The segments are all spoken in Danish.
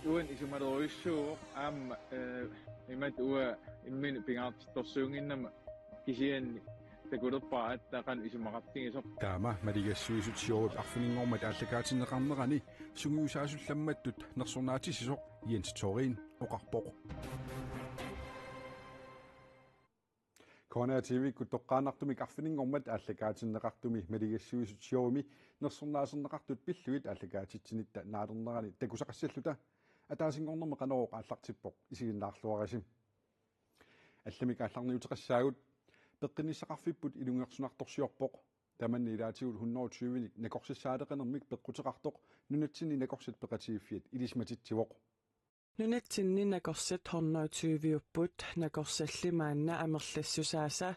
Uen isumaruissuuq aamma imat ua immin pingaartorsuunginnama kisianni takulerpaa taqan isumaqartigisoq taama maligassuisut siorip arfuningormat aallakaatinneqarnerani sungiusaasullammattut nersornaatisisoq Jens Torin oqarpoq Corner TV kuttoqqaanartumik arfuningormat aallakaatinneqartumi maligassuisut siorimi nersornaaserneqartut pilluit aallakaatitsinitta naalernerani takusaqassalluta атаасингорнэрмэ канароо ааллартиппоқ исигиннаарлуараси алламик аалларниутеқассаагут пеққиниссақарфиппут илунгерсунарторсиорпоқ таманни илаатигут 120ник накорсиссаалеқанермик пеққутеқартоқ нунатсини накорсат пеқатигиффиат илисматитсивоқ нунатсинни накорсат 120-уппут накорсаллимаанна амерлассусааса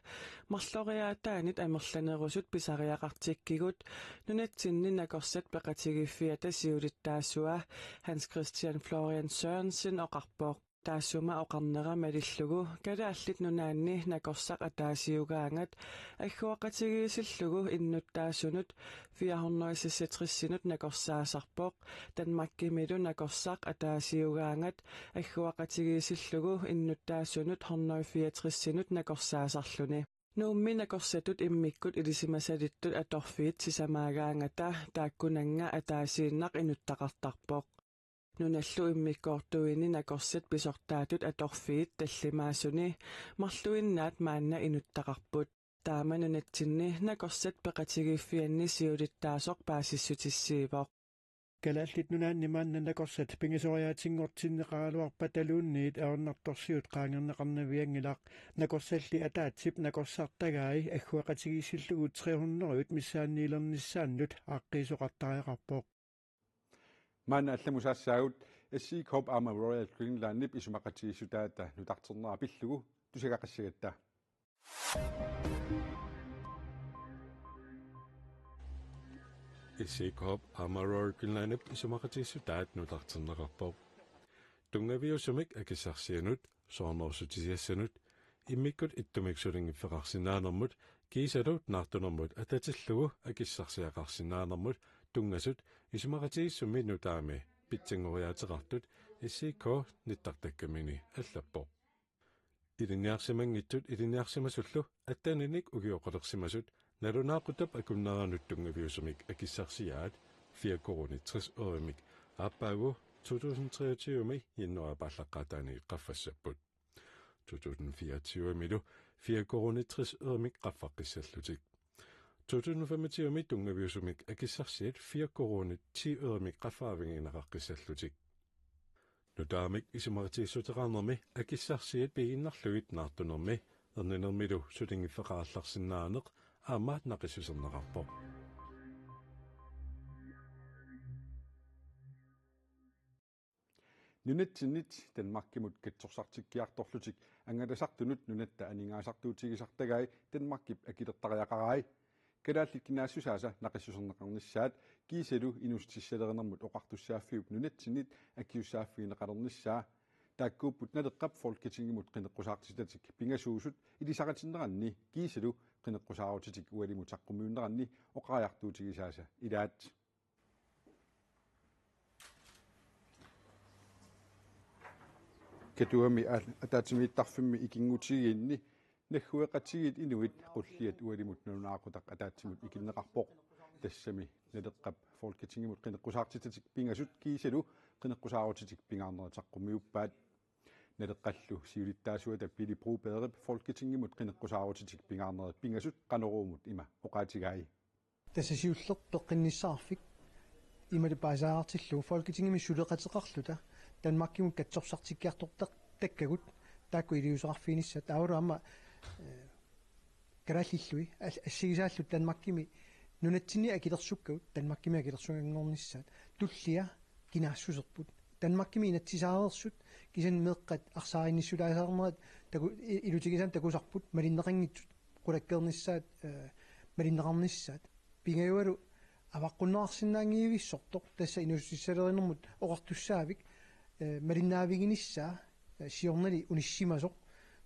марлориаатаанит амерланерусут писариақартиккигут нунатсинни накорсат пеқатигиффиата сиулиттаасуа Hans Christian Florian Sørensen оқарпоқ таасума оқарнера малиллугу калааллит нунаанни накорсақ атаасиугаангат аггуақатигиисиллугу иннуттаасунут 460-синут накорсаасарпоқ Danmarkimилу накорсақ атаасиугаангат аггуақатигиисиллугу иннуттаасунут 164-синут накорсаасарлуни нуумми накорсатут иммиккут илисимасалиттут аторфиит сисамаагаангата тааккунанга атаасииннақ инуттақартарпоқ нуналлу иммиккоортуини накорсат писортаатут аторфиит таллимаасуни марлуиннаат маанна инуттақарпут тааманунатсинни накорсат пеқатигиффианни сиулиттаасоқ паасиссутиссиивоқ калааллит нунаанни маанна накорсат пингисориаатингортиннеқаралуарпа талуунниит аорнарторсиут qaangerneqarnaviangilaq накорсалли атаатсип накорсартагаи аггуақатигиисиллугу 300 миссаанниилернissaannут ааққиисоқартариақарпоқ Man alламусаассаагут SC-Corp Arma Royal Greenland-нип исумақатигиссутаата нутартернера пиллугу тусагақассагатта SC-Corp Arma Royal Greenland-нип исумақатигиссутаат нутартернеқарпоқ тунгавиусумик акиссарсианут соорнерсутисиассанут иммиккут иттумиксулингиффеқарсинаанермут кисалут наартунермут ататиллугу акиссарсиақарсинаанермут тунгасут исумақатигиссуми нутаами питсингориаатеқартут SC-Corp ниттартаккамини аллаппоқ илиниарсимангитсут илиниарсимасуллу аттааниник угиоқалерсимасут налунаақутап акуннаранут тунгавиусумик акиссарсиаат 4 корона 60 øремик ааппаагу 2023 януарапааллаққатаани қаффассаппут 2024 милу 4 корона 60 øремик қаффаққиссаллутик 2025 tungaviusumik akissarsiat 4 korona 10 øремik qaffaavinginaqqissallutик nutaamik isumartiissuteqarnermi akissarsiat piginnarlugit naartunermi erninermilu sulingiffeqaarlarsinnaaneq aammaat naqissuserneqarpoq nunatsinit Danmarkimut katsorsartikkiartorlutik angalasartunut nunatta aningaasartuutigisartagai Danmarkip akilertariaqarai kadaallik kinaasussaasa naqissuserneqarnissaat kiisalu inustissalerenermut oqartussaafiup nunatsinit akiussaafigineqalernissaa taakkuupput naleqqap folketingimut qineqqusaartitatik pingasuusut ilisaqatinneranni kiisalu qineqqusaarutitik ualimut saqqummiunneranni oqariartuutigisaasa ilaat katuami ataatimiittarfimmi ikingutigiinni naggueqatigit inuit qulliat ualimut nalunaaqutaq ataatsimut ikinneqarpoq tassami naleqqap folketingimut qineqqusaartitatik pingasut kiisalu qineqqusaarutitik pingaarneritaqqummiuppaat naleqqallu siulittaasuata pili bruupeerip folketingimut qineqqusaarutitik pingaarneret pingasut qaneruumut ima oqaatigai тассасиуллер пеққиннissaarfik имали паасаарtillu folketingimi сулеқатеқарлута Danmarkimut katsorсартиккиартортақ таккагут таакку илиусеқарфиниссат аураама караллиллуи ассигисааллут Danmarkimi нунатсини акилерсуккагут Danmarkimi акилерсунгорниссаат туллиа кинаассусерпут Danmarkimi инатсисаарерсут кисан меэққат арсааринниссулаасаарнерат таку илутигисан такусарпут малиннеқангитсут қулаккерниссаат малиннеқарниссаат пингаюалу аваққуннаарсинаангиивиссортоқ тасса инуссиссалеринермут оқартуссаавик малиннаавигиниссаа сиорнали униссимасоқ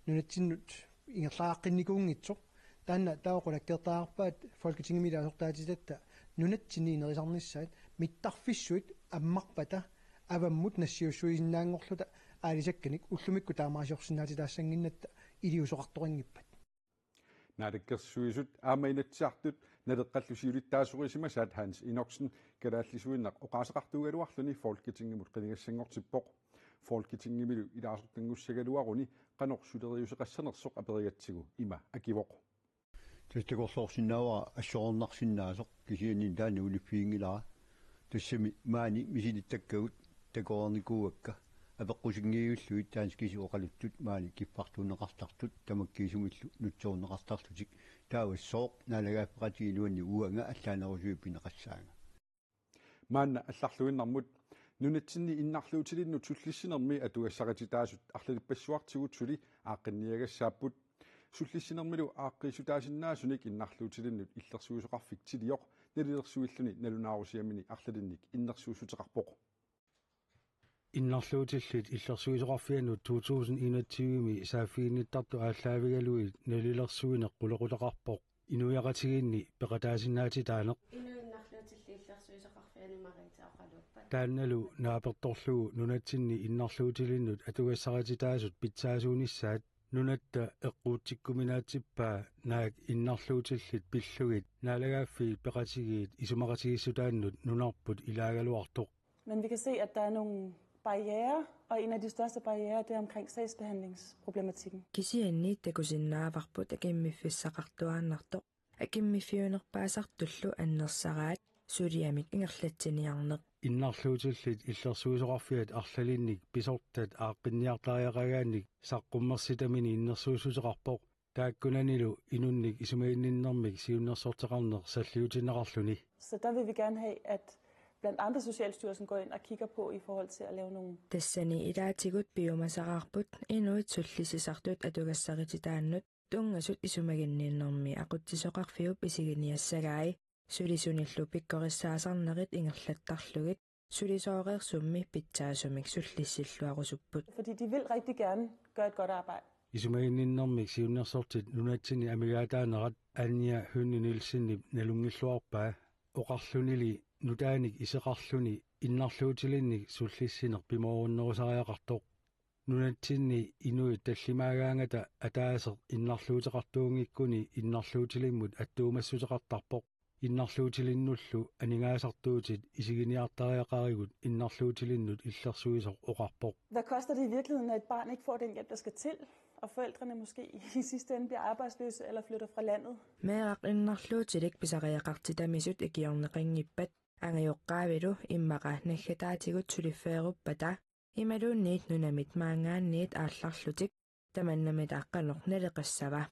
нунатсиннут ингерлааққинникуунгитсоқ таанна таоқулаккертаарпаат folketingimilaasortaatitata nunatsinni inerisaarnissaat mittарфиссуит аммарпата аваммут нассиуссуисиннаангорлута аалисакканик уллумикку таамаасиорсинаати таассангиннатта илиусоқарторингиппат нааликкерсуисут аамаинатсиартут налеққаллусиулиттаасуисимасаат Hans Inoksen калааллисуиннақ оқаасеқартуугалуарлуни фолкитингимут қилигассангортиппоқ фолкитингимилу илаасортангуссагалуаруни канорсулериусеқассанерсоқ аперигатсигу има акивоқ тустакорлоорсиннаавара ассоорнарсиннаасоқ кисианин таани улиффиингилара тассами маани мисилиттаккагут такоорникууакка апеққусингиуллуит таанскиси оқалуттут маани киппартуунеқартартут тамаккиисумиллу нутсоорнеқартарлутик таавассооқ налагааффеқатигилуанни уанга аллаанерусуиппинеқассаага маанна алларлуиннармут нунатсинни иннарлуутилиннут суллиссинерми атугассақатитаасут арлалиппассуартигут сули ааққинниагассааппут суллиссинермилу ааққиисутаасиннаасуник иннарлуутилиннут иллерсуусоқарфик тилиоқ налилерсуиллуни налунаарусиамини арлалинник иннерсуусутеқарпоқ иннарлуутиллит иллерсуисоқарфианут 2021ми сааффиинниттарту ааллаавигалуи налилерсуинеқ қулеқулеқарпоқ инуяқатигинни пеқатаасиннаати таанеқ инуиннарлуутилли иллерсуисоқарфиани маритаоқалуппат таанналу нааперторлугу нунатсинни иннарлуутилиннут атугассаратитаасут питсаасуунissaат нунатта эққуутсиккуминаатсиппаа наак иннарлуутиллит пиллугит наалагааффи пеқатигиит исумақатигиссутааннут нунарпут илаагалуартоқ. Men vi kan se, at der er nogle barrierer, og en af de største barrierer, det er omkring sagsbehandlingsproblematikken. Kisianni takusinnaavarput akimmiffissaqartuaannartoq akimmifiunerpaasartullu annersaraat suliamik ingerlatsiniarneq иннарлуутиллит иллерсуусоқарфиат арлалинник писортат ааққинниартариақагаанник саққуммерситамини иннерсуусутеқарпоқ тааккунанилу инунник исумаинниннэрмик сиуннерсортеқарнеқ саллиутинеқарлуни. Så der vil vi gerne have, at blandt andre Socialstyrelsen går ind og kigger på i forhold til at lave nogle... Tassani ilaatigut biomasaqarput inuit sullisisartut atugassaritittaannut tungasut isumaginniinnermi aquttisoqarfiup isiginiassagaai sulisunillu pikkorissaasaarnerit ingerlattarlugit sulisooreersummi pitsaasumik sullissilluarusupput. Fordi de vil rigtig gerne gøre et godt arbejde. исумаинниннэрмик сиуннерсортит нунатсини амигаатаанерат аанниа хунни нилсинни налунгиллуарпаа оқарлунили нутааник исеқарлуни иннарлуутилинник суллиссинер пимооруннерусариақартоқ нунатсинни инуит таллимаагаангата атаасеқ иннарлуутеқартуунгиккуни иннарлуутилиммут аттуумассутеқартарпоқ иннарлуутилиннуллу анингаасартуутит исигиниартариақаригут иннарлуутилиннут иллерсуисоқ оқарпоқ. Hvad koster det i virkeligheden, at et barn ikke får den hjælp, der skal til, og forældrene måske i sidste ende bliver arbejdsløse eller flytter fra landet? Meeq innarluutilik pisariaqartitamisut ikiorneqinngippat angajoqqaavilu immaqa naggataatigut sulifeeruppata imaluunniit nunamit maangaanniit aallarlutik tamannamit aqqanoq naleqassava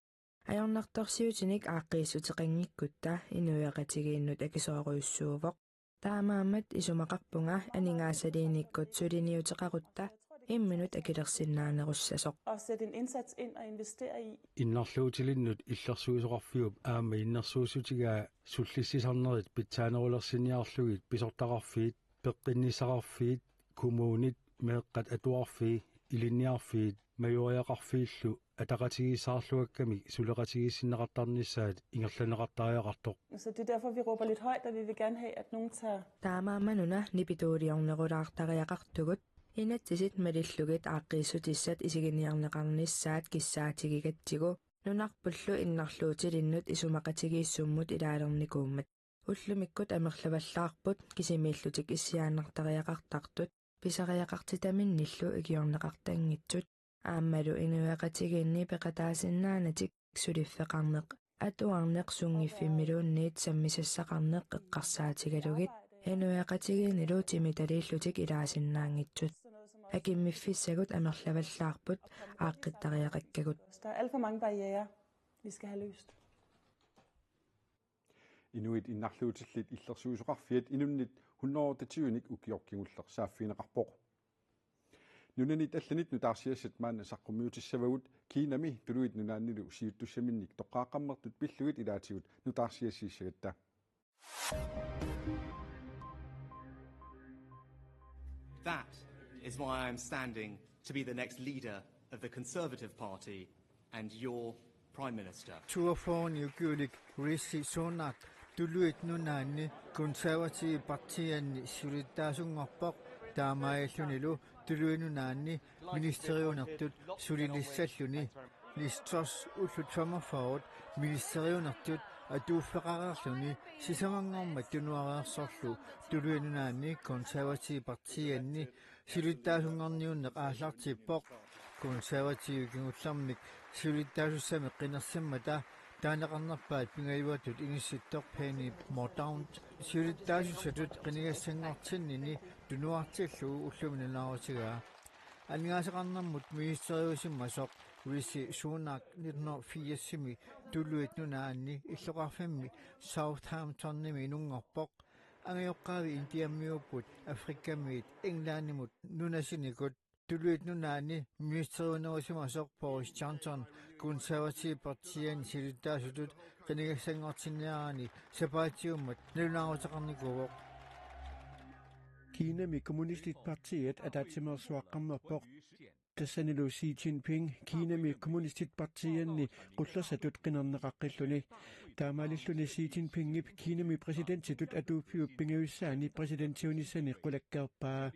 ajornartorsiutinik aaqqiissuteqangikkutta inuiaqatigiinnut akisooruissuuvoq taamaammat isumaqarpunga aningaasaliinikkut suliniuteqarutta imminut akilersinnaanerussasoq. Og sætte en indsats ind og investere i. Innarluutilinnut illersuusoqarfiup aama innersuusutigaa sullissisarnerit pitsaanerulersinniarlugit pisortaqarfiit peqqinnisaqarfiit kumuunit meeqqat atuarfii ilinniarfiit majoriaqarfiillu ataqatigissaarluakkami suleqatigissinneqartarnissaat ingerlaneqartariaqartoq. Så det er derfor vi råber lidt højt, og vi vil gerne have at nogen tager. Taamaamanuna nipituuliornerulaartariaqartugut inatsisit malillugit aaqqissutissat isiginiarneqarnissaat kissaatigigatsigu nunarpullu innarluutilinnut isumaqatigiissummut ilaalernikuummat уллумиккут амерлаваллаарпут кисимииллутик иссиааннартариақартартут писариақартитаминниллу игиорнеқартангитсут ааммалу инуяқатигинни пеқатаасиннаанатик сулиффеқарнеқ атуарнеқ сунгиффиммилуунниит саммисассақарнеқ эққарсаатигалугит инуяқатигинилу тимиталииллутик илаасиннаангитсут акиммиффиссагут амерлаваллаарпут ааққиттариақаккагут. Der er alt for mange barrierer, vi skal have løst. Inuit innarluutillit illersuusoqarfiat inunnit 100-nik ukiorkinguller saaffiineqarpoq. Nunanit allanit nutaarsiassat maanna saqqummiutissavagut kiinami tuluit nunaannilu siuttussaminnik toqqaaqammertut pillugit ilaatigut nutaarsiassiissagatta. That is why I am standing to be the next leader of the Conservative Party and your Prime Minister. Tuafoon yukulik Rishi Sunak tuluit nunaanni Conservative Partianni surittaasungorpoq таамааллунилу тулуинунаанни министериунертут сулилиссаллуни листрос уллут фамерфаут министериунертут атууффеқарерлуни сисамангормат тунуареерсорлу тулуинунаанни консерватив партианни силуттаасунгорниуннеқ ааллартиппоқ консерватив кигуллармик силуттаасуссами қинерсиммата таанеқарнерпаат пингаюатут ингисситтоқ пени модаунд силуттаасуссатут қинигассангортиннини тунуартиллугу уллуминунаарутигаа ангаасеқарнэрмут министериусиммасоқ Rishi Sunak 1980-ми тулуит нунаанни иллоқарфамми Southampton-ними нунгорпоқ ангиоққаави индиаммиуппут африккаммиит инглаанимут нунасиникут тулуит нунаанни министериунерусимасоқ Boris Johnson консерватив партиан силуттаасутут қинигассангортинниарани сапаатиуммат налунаарутеқарникувоқ Kinami Kommunistisk Partiet атаатсимерсуаққарнерпоқ тассанилу Xi Jinping Kinami Kommunistisk Partienni qullersatut qinerneqaqqilluni taamaalilluni Xi Jinpingip Kinami presidentsitut atuuppiup pingavissaani presidentiunissani qulakkaerpaa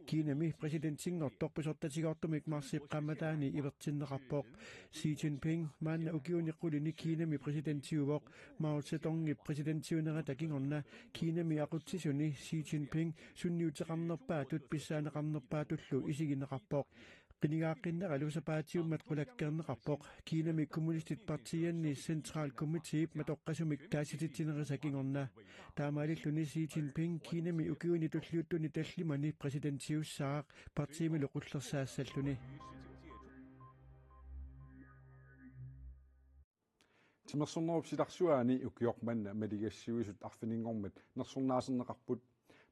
Kinami presidentsinngortorpisortatigoortumik marsiip qammataani ivertinneqarpoq Xi Jinping maanna ukiuniqqulini Kinami presidentiuvoq Mao Zedongip presidentiunerata kingorna Kinami aqutsisuni Xi Jinping sunniuteqarnerpaatut pissaaneqarnerpaatullu isigineqarpoq qinigaaqqinneralusapaatiummat qulakkeerneqarpoq Kinami Kommunistisk Partienni Central Committee matoqqasumik taasitittinerisakingorna taamaalilluni Xi Jinping Kinami ukiuni tulliuttuni tallimani presidentiussaaq partiimilu qullersaassalluni Timersornerup silarsuaani ukiormanna maligassiuisut arfininnngormat nersornaaserneqarput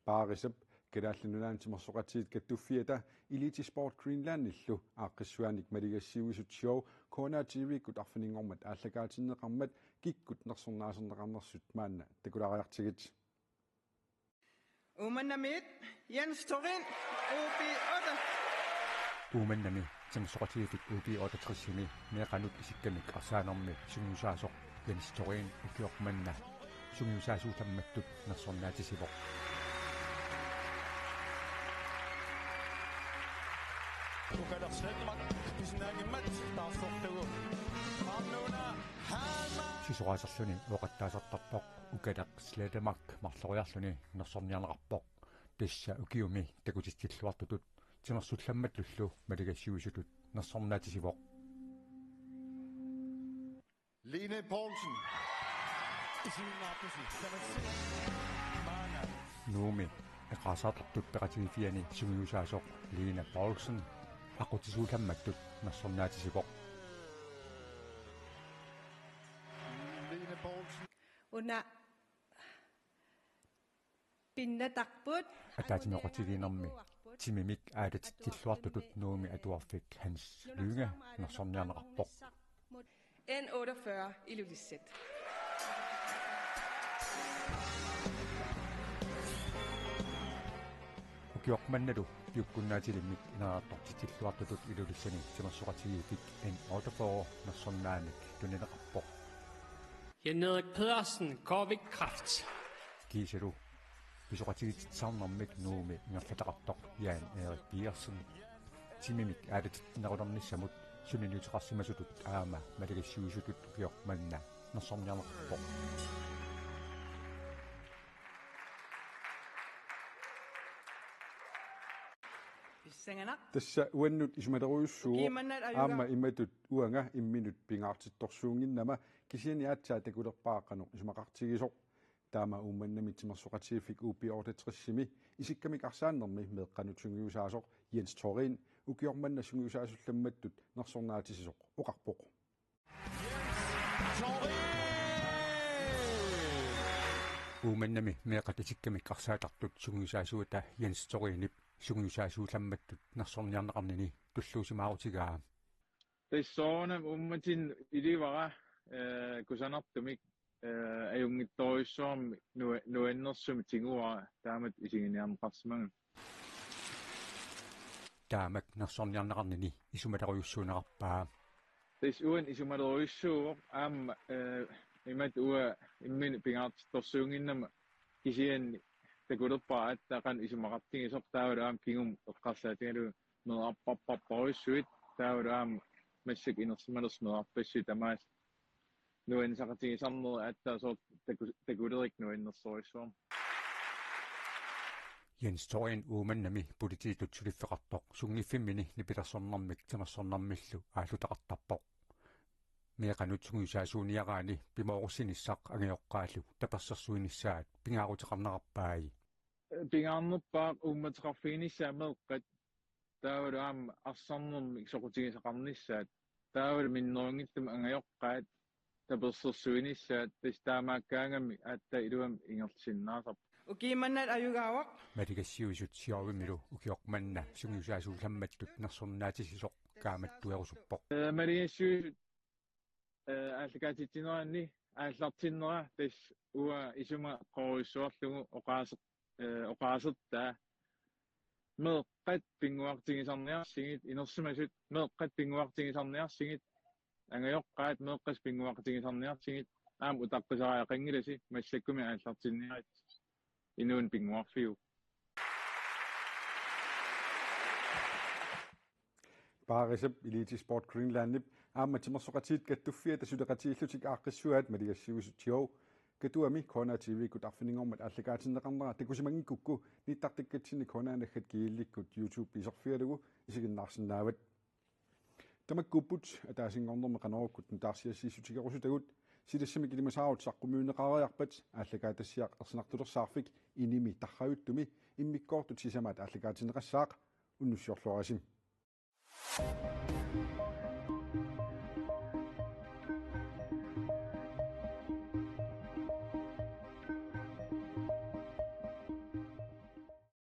paarisap kalaallununaan timersoqatiit kattuffiata Elite Sport Greenland illu aaqqissuaanik maligassiuisut show Kona TV-kut arfininnngormat aallakaatinneqarmat kikkut nersornaaserneqarnersut maanna takulariartigit Umannamit Jens Torin OB8 Umannami timersoqatiitik OB68-imi meeqanut isikkamik arsaanermi sungiusaasoq Jens Torin ukiormanna sungiusaasuutammattut nersornaatisivoq Sisuqaasarluni uqattaasartarpoq ukalaq Sledemark marloriarluni nersorniarneqarpoq tassa ukiumi takutitsilluartutut timersullammatlullu maligassiuisutut nersornaatisivoq Lene Poulsen Nuumi eqaasaatartut peqatigifiani sungiusaasoq Lene Poulsen aqutisuulammattut nersornaatisivoq Una pinnataqput атаатимеқутигинерми тимимик аалатитиллуартутут нууми атуарфик Hans Lyge нерсорниарнеқарпоқ N48 Ilulissat укиорманналу юккуннаатилиммик инаартортитиллуартутут илулиссани тимерсоқатигиифик N48 нерсорнааник тунинеқарпоқ Jan-Erik Pedersen, Corvik Kraft. Kiiselu pisoqatigitsarnermik nuumi ngerlataqartoq Jan Erik Pedersen timimik aalatitnerulornissamut suniniuteqarsimasutut aama maligassiuisutut ukiormanna nersorniarneqarpoq Tassa uannut isumateruussuuq aama immatut uanga imminut pingaartittorsuunginnama kisiani aatsaa takulerpaaqanu isumaqartigisoq taama uumannami timersoqatiifik UP68-imi isikkamik arsaannermi meeqqanutungiusaasoq Jens Torin ukiormanna sungiusaasullammattut nersornaatisisoq oqarpoq uumannami meeqqatisikkamik arsaatartut sungiusaasuuta Jens Torinip sungiusaasuulammattut nersorniarneqarnini tulluusimаарutigaa Taissoonam ummatin ilivara kusanartumik ajungittorissuarmi nuannersumi tingua taamat isiginiarneqarsimagun taamak nersorniarneqarnini isumataruyussuuneqarpaa tais uan isumataruyussuuq aamma imat ua immin pingaartittorsuunginnama kisianni такулерпаа аттақан исумақартигисоқ таавалаам кигум эққарсаатигалу мераппарпарпоруссуит таавалаам массак инерсималерсмеарпасси тамаас нуансақатигисарнер аттаасоо такулерик нуаннерсориссуам Jens Thorin uumannami politiitutsulifeqartoq sungiffimini nipilерсорнармик тамассорнармиллу аалутақартарпоq меқанутсугуисаасуuniaraani пимооруссинissaq агиоққаалу таперсерсуинissaat пингаарутеқарнеқарпааи пингаарнерпаақ уумматеқарфигиниссаамеэққат таавалаам арсарнермик соқутигисақарнissaat таавал миннерунгиттум агиоққаат таперсерсуинissaat тастаамааккаангами аатта илуам ингерлсиннаасар укииманнат аюгаавақ матикассиуисут сиорвимилу укиоқманна сунгиусаасууламматтут нерсорнаатисисоқ кааматтуерусуппоқ матикассиуисут ааллакаатитсинеранни ааллартиннера тас уа исума қоруссуарлугу оқаасертаа меэққат пингуартигисарниарсигит инерсимасут меэққат пингуартигисарниарсигит ангайоққаат меэққас пингуартигисарниарсигит аам утаққисараа қангиласи массаккуми ааллартиннерат инуун пингуарфиу Baarisab Elite Sport Greenlandip aammatимерсоqatiit kattuffiat asutaqatiillуtik aaqqissuaat maligassiuisutio katuami Kona TV kut arfiningormat allakaatineqarnera takusimangikukku nittartikkatsini Konaanaggat kiillikkut YouTube isorfialugu isiginnaarsinnaavat tamakkupput ataasingornerme qanorukkut taarsiassiissutigerusutagut silassamik ilimasaarut saqqumuuneqaariarpat aallakaatassiaq ersinartulersaarfik inimi tarrajuttumi immikkoortut sisamaat aallakaatineqassaaq unnussiorluarasim